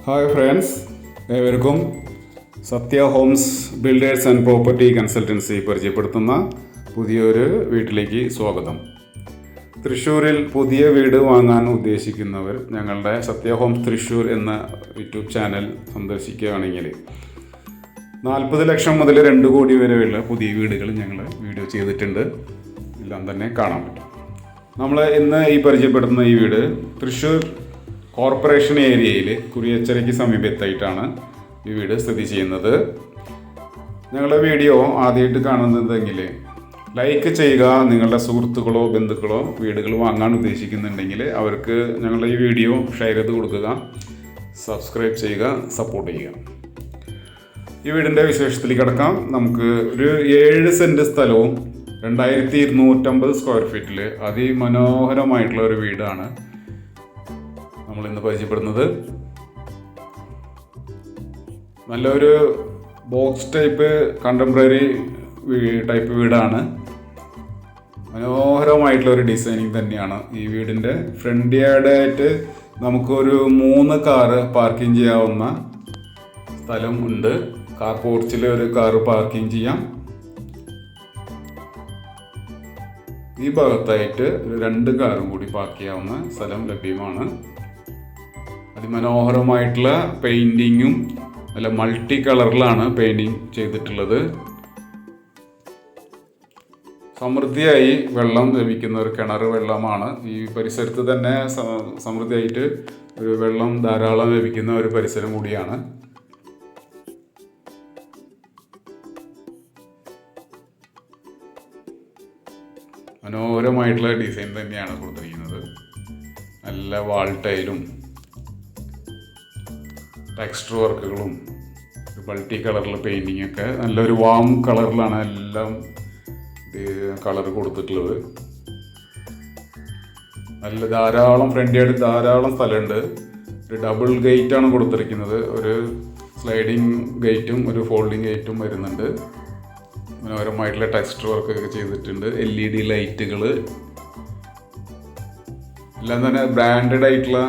Hi friends, ഏവർക്കും Sathya homes builders and property consultancy പരിചയപ്പെടുത്തുന്ന പുതിയൊരു വീട്ടിലേക്ക് സ്വാഗതം. തൃശ്ശൂരിൽ പുതിയ വീട് വാങ്ങാൻ ഉദ്ദേശിക്കുന്നവർ ഞങ്ങളുടെ സത്യ ഹോംസ് തൃശ്ശൂർ എന്ന യൂട്യൂബ് ചാനൽ സന്ദർശിക്കുകയാണെങ്കിൽ 40 ലക്ഷം മുതൽ 2 കോടി വരെയുള്ള പുതിയ വീടുകൾ ഞങ്ങൾ വീഡിയോ ചെയ്തിട്ടുണ്ട്. എല്ലാം തന്നെ കാണാൻ പറ്റും. നമ്മൾ ഇന്ന് പരിചയപ്പെടുത്തുന്ന ഈ വീട് തൃശ്ശൂർ കോർപ്പറേഷൻ ഏരിയയിൽ കുരിയച്ചരയ്ക്ക് സമീപത്തായിട്ടാണ് ഈ വീട് സ്ഥിതി ചെയ്യുന്നത്. ഞങ്ങളുടെ വീഡിയോ ആദ്യമായിട്ട് കാണുന്നതെങ്കിൽ ലൈക്ക് ചെയ്യുക. നിങ്ങളുടെ സുഹൃത്തുക്കളോ ബന്ധുക്കളോ വീടുകൾ വാങ്ങാൻ ഉദ്ദേശിക്കുന്നുണ്ടെങ്കിൽ അവർക്ക് ഞങ്ങളുടെ ഈ വീഡിയോ ഷെയർ ചെയ്ത് കൊടുക്കുക, സബ്സ്ക്രൈബ് ചെയ്യുക, സപ്പോർട്ട് ചെയ്യുക. ഈ വീടിൻ്റെ വിശേഷത്തിലേക്ക് കിടക്കാം. നമുക്ക് ഒരു 7 സെൻറ്റ് സ്ഥലവും 2250 സ്ക്വയർ ഫീറ്റിൽ അതിമനോഹരമായിട്ടുള്ള ഒരു വീടാണ് നമ്മളിന്ന് പരിചയപ്പെടുന്നത്. നല്ലൊരു ബോക്സ് ടൈപ്പ് കണ്ടംപററി ടൈപ്പ് വീടാണ്. മനോഹരമായിട്ടുള്ളൊരു ഡിസൈനിങ് തന്നെയാണ് ഈ വീടിൻ്റെ. ഫ്രണ്ട് യാർഡായിട്ട് നമുക്കൊരു 3 കാറ് പാർക്കിംഗ് ചെയ്യാവുന്ന സ്ഥലം ഉണ്ട്. കാർ പോർച്ചിൽ ഒരു കാറ് പാർക്കിംഗ് ചെയ്യാം. ഈ ഭാഗത്തായിട്ട് ഒരു 2 കാറും കൂടി പാർക്ക് ചെയ്യാവുന്ന സ്ഥലം ലഭ്യമാണ്. അതിമനോഹരമായിട്ടുള്ള പെയിൻറ്റിങ്ങും നല്ല മൾട്ടി കളറിലാണ് പെയിൻറ്റിങ് ചെയ്തിട്ടുള്ളത്. സമൃദ്ധിയായി വെള്ളം ലഭിക്കുന്ന ഒരു കിണർ വെള്ളമാണ്. ഈ പരിസരത്ത് തന്നെ സമൃദ്ധിയായിട്ട് ഒരു വെള്ളം ധാരാളം ലഭിക്കുന്ന ഒരു പരിസരം കൂടിയാണ്. മനോഹരമായിട്ടുള്ള ഡിസൈൻ തന്നെയാണ് കൊടുത്തിരിക്കുന്നത്. നല്ല വാൾ ടൈലും ടെക്സ്ചർ വർക്കുകളും മൾട്ടി കളറിൽ പെയിൻറ്റിങ് ഒക്കെ നല്ലൊരു വാം കളറിലാണ് എല്ലാം കളർ കൊടുത്തിട്ടുള്ളത്. നല്ല ധാരാളം ഫ്രണ്ടിയായിട്ട് ധാരാളം സ്ഥലമുണ്ട്. ഒരു ഡബിൾ ഗേറ്റാണ് കൊടുത്തിരിക്കുന്നത്. ഒരു സ്ലൈഡിങ് ഗേറ്റും ഒരു ഫോൾഡിങ് ഗേറ്റും വരുന്നുണ്ട്. മനോഹരമായിട്ടുള്ള ടെക്സ്ചർ വർക്കൊക്കെ ചെയ്തിട്ടുണ്ട്. LED ലൈറ്റുകൾ എല്ലാം തന്നെ ബ്രാൻഡഡ് ആയിട്ടുള്ള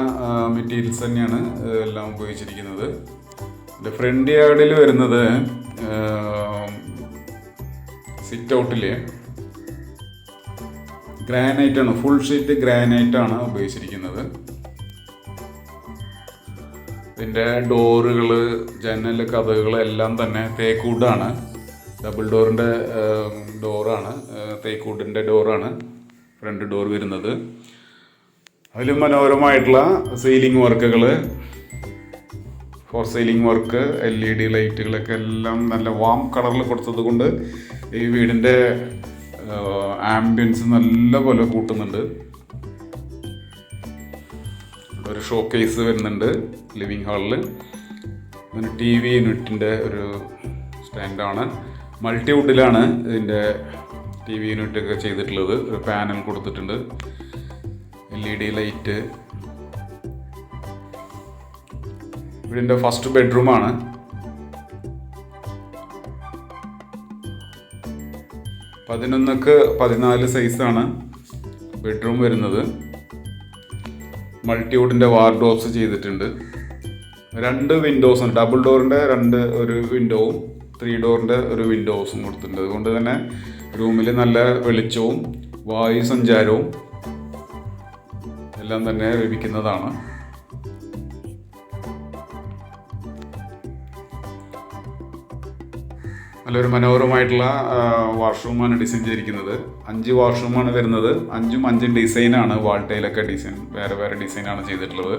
മെറ്റീരിയൽസ് തന്നെയാണ് എല്ലാം ഉപയോഗിച്ചിരിക്കുന്നത്. ഫ്രണ്ട് യാർഡിൽ വരുന്നത് സിറ്റ് ഔട്ടിൽ ഗ്രാനൈറ്റാണ്, ഫുൾ ഷീറ്റ് ഗ്രാനൈറ്റാണ് ഉപയോഗിച്ചിരിക്കുന്നത്. ഇതിൻ്റെ ഡോറുകൾ, ജനൽ, കതകുകൾ എല്ലാം തന്നെ തേക്കൂഡാണ്. ഡബിൾ ഡോറിൻ്റെ ഡോറാണ്, തേക്കൂഡിൻ്റെ ഡോറാണ് ഫ്രണ്ട് ഡോർ വരുന്നത്. അതിലും മനോഹരമായിട്ടുള്ള സീലിംഗ് വർക്കുകൾ, ഫോർ സീലിംഗ് വർക്ക്, LED ലൈറ്റുകളൊക്കെ എല്ലാം നല്ല വാം കളറിൽ കൊടുത്തത് കൊണ്ട് ഈ വീടിൻ്റെ ആംബിയൻസ് നല്ല പോലെ കൂട്ടുന്നുണ്ട്. ഒരു ഷോ കേസ് വരുന്നുണ്ട് ലിവിങ് ഹാളിൽ. പിന്നെ TV യൂണിറ്റിൻ്റെ ഒരു സ്റ്റാൻഡാണ്. മൾട്ടിവുഡിലാണ് ഇതിൻ്റെ TV യൂണിറ്റൊക്കെ ചെയ്തിട്ടുള്ളത്. ഒരു പാനൽ കൊടുത്തിട്ടുണ്ട്, LED ലൈറ്റ്. വീടിൻ്റെ ഫസ്റ്റ് ബെഡ്റൂമാണ്. പതിനൊന്നുക്ക് 14 സൈസാണ് ബെഡ്റൂം വരുന്നത്. മൾട്ടിവുഡിൻ്റെ വാർഡ്രോബ്സ് ചെയ്തിട്ടുണ്ട്. 2 വിൻഡോസ് ഉണ്ട്. ഡബിൾ ഡോറിൻ്റെ ഒരു വിൻഡോവും 3 ഡോറിൻ്റെ ഒരു വിൻഡോസും കൊടുത്തിട്ടുണ്ട്. അതുകൊണ്ട് തന്നെ റൂമിൽ നല്ല വെളിച്ചവും വായു സഞ്ചാരവും എല്ലാം തന്നെ ലഭിക്കുന്നതാണ്. നല്ലൊരു മനോഹരമായിട്ടുള്ള വാഷ്റൂമാണ് ഡിസൈൻ ചെയ്തിരിക്കുന്നത്. 5 വാഷ്റൂമാണ് വരുന്നത്. 5 ഡിസൈനാണ്. വാൾ ടൈലൊക്കെ ഡിസൈൻ വേറെ വേറെ ഡിസൈനാണ് ചെയ്തിട്ടുള്ളത്.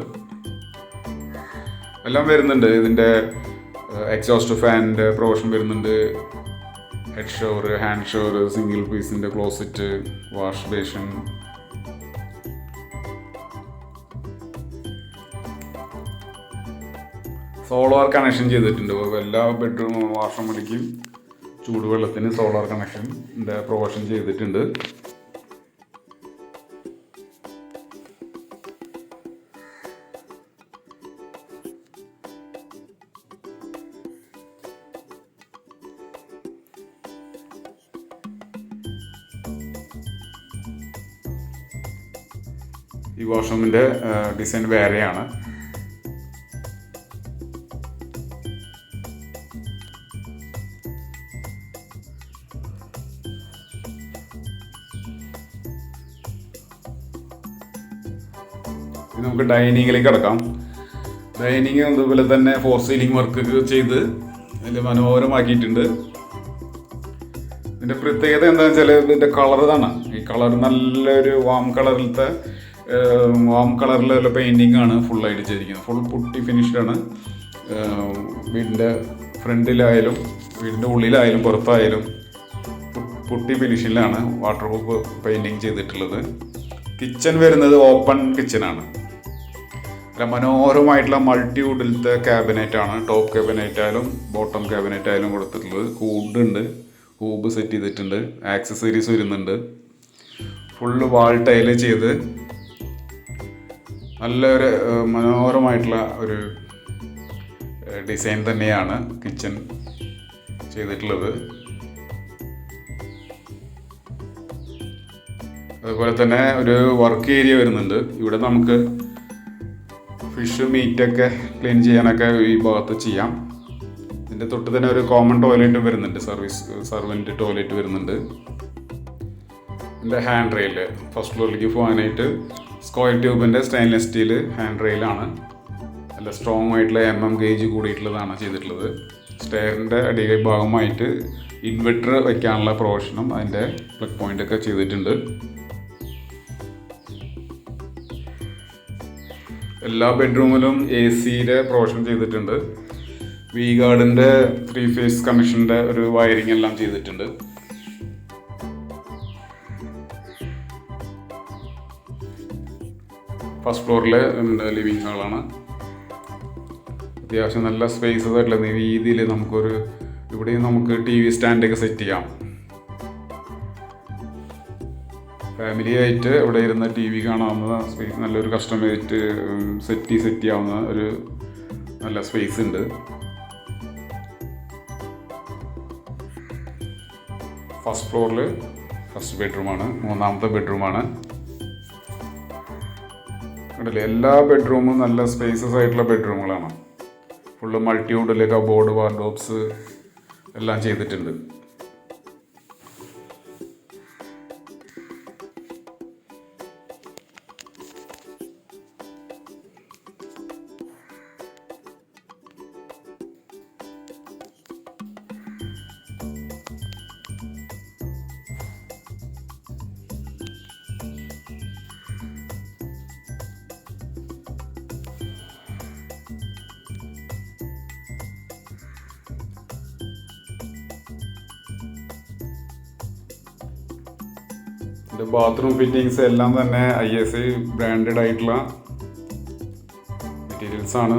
എല്ലാം വരുന്നുണ്ട്. ഇതിൻ്റെ എക്സോസ്റ്റ് ഫാനിൻ്റെ പ്രൊവിഷൻ വരുന്നുണ്ട്. Head shower, hand shower, single പീസിൻ്റെ closet, wash basin, solar connection ചെയ്തിട്ടുണ്ട്. എല്ലാ ബെഡ്റൂം വാഷ്റൂമിലേക്കും ചൂടുവെള്ളത്തിന് സോളാർ കണക്ഷൻ്റെ പ്രൊവിഷൻ ചെയ്തിട്ടുണ്ട്. ഈ വാഷ്റൂമിൻ്റെ ഡിസൈൻ വേറെയാണ്. നമുക്ക് ഡൈനിങ്ങിലേക്ക് കിടക്കാം. ഡൈനിങ് അതുപോലെ തന്നെ ഫോർ സീലിംഗ് വർക്ക് ചെയ്ത് അതിൽ മനോഹരമാക്കിയിട്ടുണ്ട്. ഇതിൻ്റെ പ്രത്യേകത എന്താണെന്ന് വെച്ചാൽ ഇതിൻ്റെ കളർ ഇതാണ്. ഈ കളർ നല്ലൊരു വാം കളറിലുള്ള പെയിൻറ്റിങ് ആണ് ഫുള്ളായിട്ട് ചെയ്തിരിക്കുന്നത്. ഫുൾ പുട്ടി ഫിനിഷ്ഡാണ്. വീടിൻ്റെ ഫ്രണ്ടിലായാലും വീടിൻ്റെ ഉള്ളിലായാലും പുറത്തായാലും പുട്ടി ഫിനിഷിലാണ് വാട്ടർ പ്രൂഫ് പെയിൻറ്റിങ് ചെയ്തിട്ടുള്ളത്. കിച്ചൺ വരുന്നത് ഓപ്പൺ കിച്ചനാണ്. മനോഹരമായിട്ടുള്ള മൾട്ടിവുഡിലത്തെ ക്യാബിനറ്റാണ്. ടോപ്പ് ക്യാബിനറ്റ് ആയാലും ബോട്ടം ക്യാബിനറ്റ് ആയാലും കൊടുത്തിട്ടുള്ളത്. ഹൂബ് സെറ്റ് ചെയ്തിട്ടുണ്ട്. ആക്സസറീസ് വരുന്നുണ്ട്. ഫുള്ള് വാൾ ടൈല് ചെയ്ത് നല്ലൊരു മനോഹരമായിട്ടുള്ള ഒരു ഡിസൈൻ തന്നെയാണ് കിച്ചൺ ചെയ്തിട്ടുള്ളത്. അതുപോലെ തന്നെ ഒരു വർക്ക് ഏരിയ വരുന്നുണ്ട്. ഇവിടെ നമുക്ക് ഫിഷ് മീറ്റൊക്കെ ക്ലീൻ ചെയ്യാനൊക്കെ ഈ ഭാഗത്ത് ചെയ്യാം. ഇതിൻ്റെ തൊട്ട് തന്നെ ഒരു കോമൺ ടോയ്ലറ്റ് വരുന്നുണ്ട്. സർവൻറ്റ് ടോയ്ലറ്റ് വരുന്നുണ്ട്. ഇതിൻ്റെ ഹാൻഡ് റെയിൽ ഫസ്റ്റ് ഫ്ലോറിലേക്ക് പോകാനായിട്ട് സ്ക്വയർ ട്യൂബിൻ്റെ സ്റ്റെയിൻലെസ് സ്റ്റീൽ ഹാൻഡ് റെയിലാണ്. നല്ല സ്ട്രോങ് ആയിട്ടുള്ള ഗേജ് കൂടിയിട്ടുള്ളതാണ് ചെയ്തിട്ടുള്ളത്. സ്റ്റെയറിൻ്റെ അടിയിൽ ഭാഗമായിട്ട് ഇൻവെർട്ടർ വയ്ക്കാനുള്ള പ്രൊവിഷനും അതിൻ്റെ പ്ലഗ് പോയിൻ്റൊക്കെ ചെയ്തിട്ടുണ്ട്. എല്ലാ ബെഡ്റൂമിലും AC-യുടെ പ്രൊവിഷൻ ചെയ്തിട്ടുണ്ട്. വി ഗാർഡിൻ്റെ 3 ഫേസ് കണക്ഷൻ്റെ ഒരു വയറിംഗ് എല്ലാം ചെയ്തിട്ടുണ്ട്. ഫസ്റ്റ് ഫ്ലോറിലെ ലിവിങ് ഹാളാണ്. അത്യാവശ്യം നല്ല സ്പേസസ് ആയിട്ടുള്ള രീതിയിൽ ഇവിടെയും നമുക്ക് TV സ്റ്റാൻഡൊക്കെ സെറ്റ് ചെയ്യാം. ഫാമിലി ആയിട്ട് ഇവിടെ ഇരുന്ന് TV കാണാവുന്ന സ്പേസ്, നല്ലൊരു കസ്റ്റമൈസ്ഡ് സെറ്റ് ചെയ്യാവുന്ന ഒരു നല്ല സ്പേസ് ഉണ്ട്. ഫസ്റ്റ് ഫ്ലോറിൽ ഫസ്റ്റ് ബെഡ്റൂമാണ്. മൂന്നാമത്തെ ബെഡ്റൂമാണ്. കണ്ടില്ലേ, എല്ലാ ബെഡ്റൂമും നല്ല സ്പേസസ് ആയിട്ടുള്ള ബെഡ്റൂമുകളാണ്. ഫുള്ള് മൾട്ടിവുഡിൽ കബോർഡ്, വാർഡ്രോബ്സ് എല്ലാം ചെയ്തിട്ടുണ്ട്. ഇതിൻ്റെ ബാത്റൂം ഫിറ്റിങ്സ് എല്ലാം തന്നെ ISI ബ്രാൻഡഡ് ആയിട്ടുള്ള മെറ്റീരിയൽസാണ്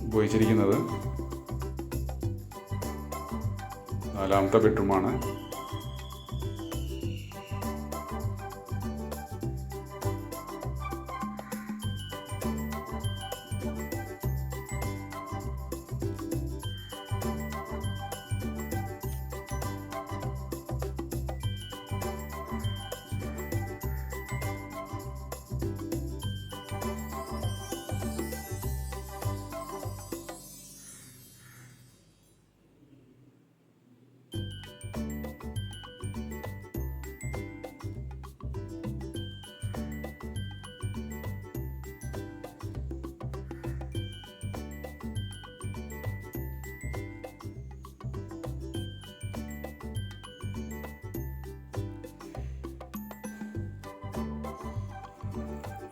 ഉപയോഗിച്ചിരിക്കുന്നത്. നാലാമത്തെ ബെഡ്റൂമാണ്.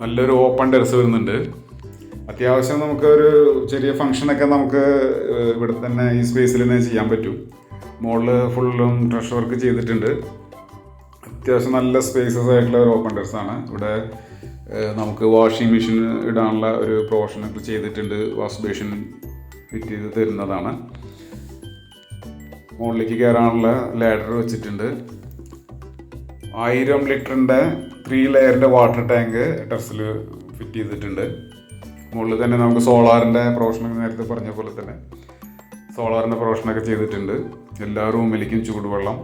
നല്ലൊരു ഓപ്പൺ ടെറസ് വരുന്നുണ്ട്. അത്യാവശ്യം നമുക്കൊരു ചെറിയ ഫംഗ്ഷനൊക്കെ നമുക്ക് ഇവിടെ തന്നെ ഈ സ്പേസിൽ തന്നെ ചെയ്യാൻ പറ്റും. മുകളിൽ ഫുള്ളും ട്രഷ് വർക്ക് ചെയ്തിട്ടുണ്ട്. അത്യാവശ്യം നല്ല സ്പേസസ് ആയിട്ടുള്ള ഒരു ഓപ്പൺ ടെറസാണ്. ഇവിടെ നമുക്ക് വാഷിംഗ് മെഷീൻ ഇടാനുള്ള ഒരു പ്രൊവിഷനൊക്കെ ചെയ്തിട്ടുണ്ട്. വാഷ് ബേസിൻ ഫിറ്റ് ചെയ്ത് തരുന്നതാണ്. മുകളിലേക്ക് കയറാനുള്ള ലാഡർ വെച്ചിട്ടുണ്ട്. 1000 ലിറ്ററിൻ്റെ 3 ലെയറിൻ്റെ വാട്ടർ ടാങ്ക് ടെറസിൽ ഫിറ്റ് ചെയ്തിട്ടുണ്ട്. മുകളിൽ തന്നെ നമുക്ക് സോളാറിൻ്റെ പ്രൊവിഷനൊക്കെ നേരത്തെ പറഞ്ഞ പോലെ തന്നെ സോളാറിൻ്റെ പ്രൊവിഷനൊക്കെ ചെയ്തിട്ടുണ്ട്. എല്ലാ റൂമിലേക്കും ചൂടുവെള്ളം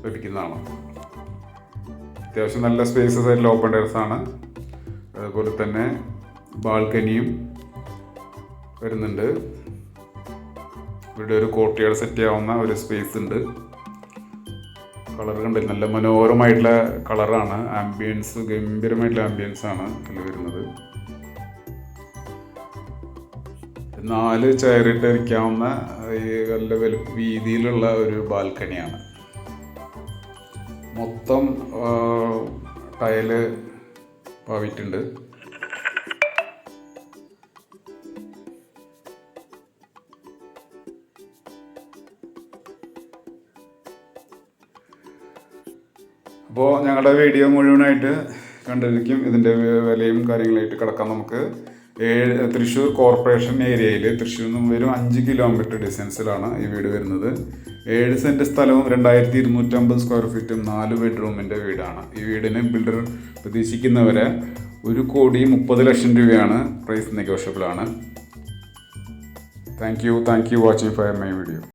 ലഭിക്കുന്നതാണ്. അത്യാവശ്യം നല്ല സ്പേസസ് ആയിട്ടുള്ള ഓപ്പൺ ടെറസാണ്. അതുപോലെ തന്നെ ബാൽക്കണിയും വരുന്നുണ്ട്. ഇവിടെ ഒരു കോർട്ട്യാർഡ് സെറ്റ് ചെയ്യാവുന്ന ഒരു സ്പേസ് ഉണ്ട്. കളർ കണ്ടില്ല, നല്ല മനോഹരമായിട്ടുള്ള കളറാണ്. ആംബിയൻസ് ഗംഭീരമായിട്ടുള്ള ആംബിയൻസ് ആണ് ഇതിൽ വരുന്നത്. 4 ചെയറിട്ടിരിക്കാവുന്ന നല്ല വീതിയിലുള്ള ഒരു ബാൽക്കണിയാണ്. മൊത്തം ടൈല് പാവിട്ടുണ്ട്. അപ്പോൾ ഞങ്ങളുടെ വീഡിയോ മുഴുവനായിട്ട് കണ്ടിരിക്കും. ഇതിൻ്റെ വിലയും കാര്യങ്ങളായിട്ട് കിടക്കാം. നമുക്ക് തൃശ്ശൂർ കോർപ്പറേഷൻ ഏരിയയിൽ, തൃശ്ശൂരിൽ നിന്ന് വെറും 5 കിലോമീറ്റർ ഡിസ്റ്റൻസിലാണ് ഈ വീട് വരുന്നത്. 7 സെൻറ്റ് സ്ഥലവും 2250 സ്ക്വയർ ഫീറ്റും 4 ബെഡ്റൂമിൻ്റെ വീടാണ്. ഈ വീടിന് ബിൽഡർ പ്രതീക്ഷിക്കുന്നവരെ 1,30,00,000 രൂപയാണ്. പ്രൈസ് നെഗോഷ്യബിൾ ആണ്. Thank you watching for my video.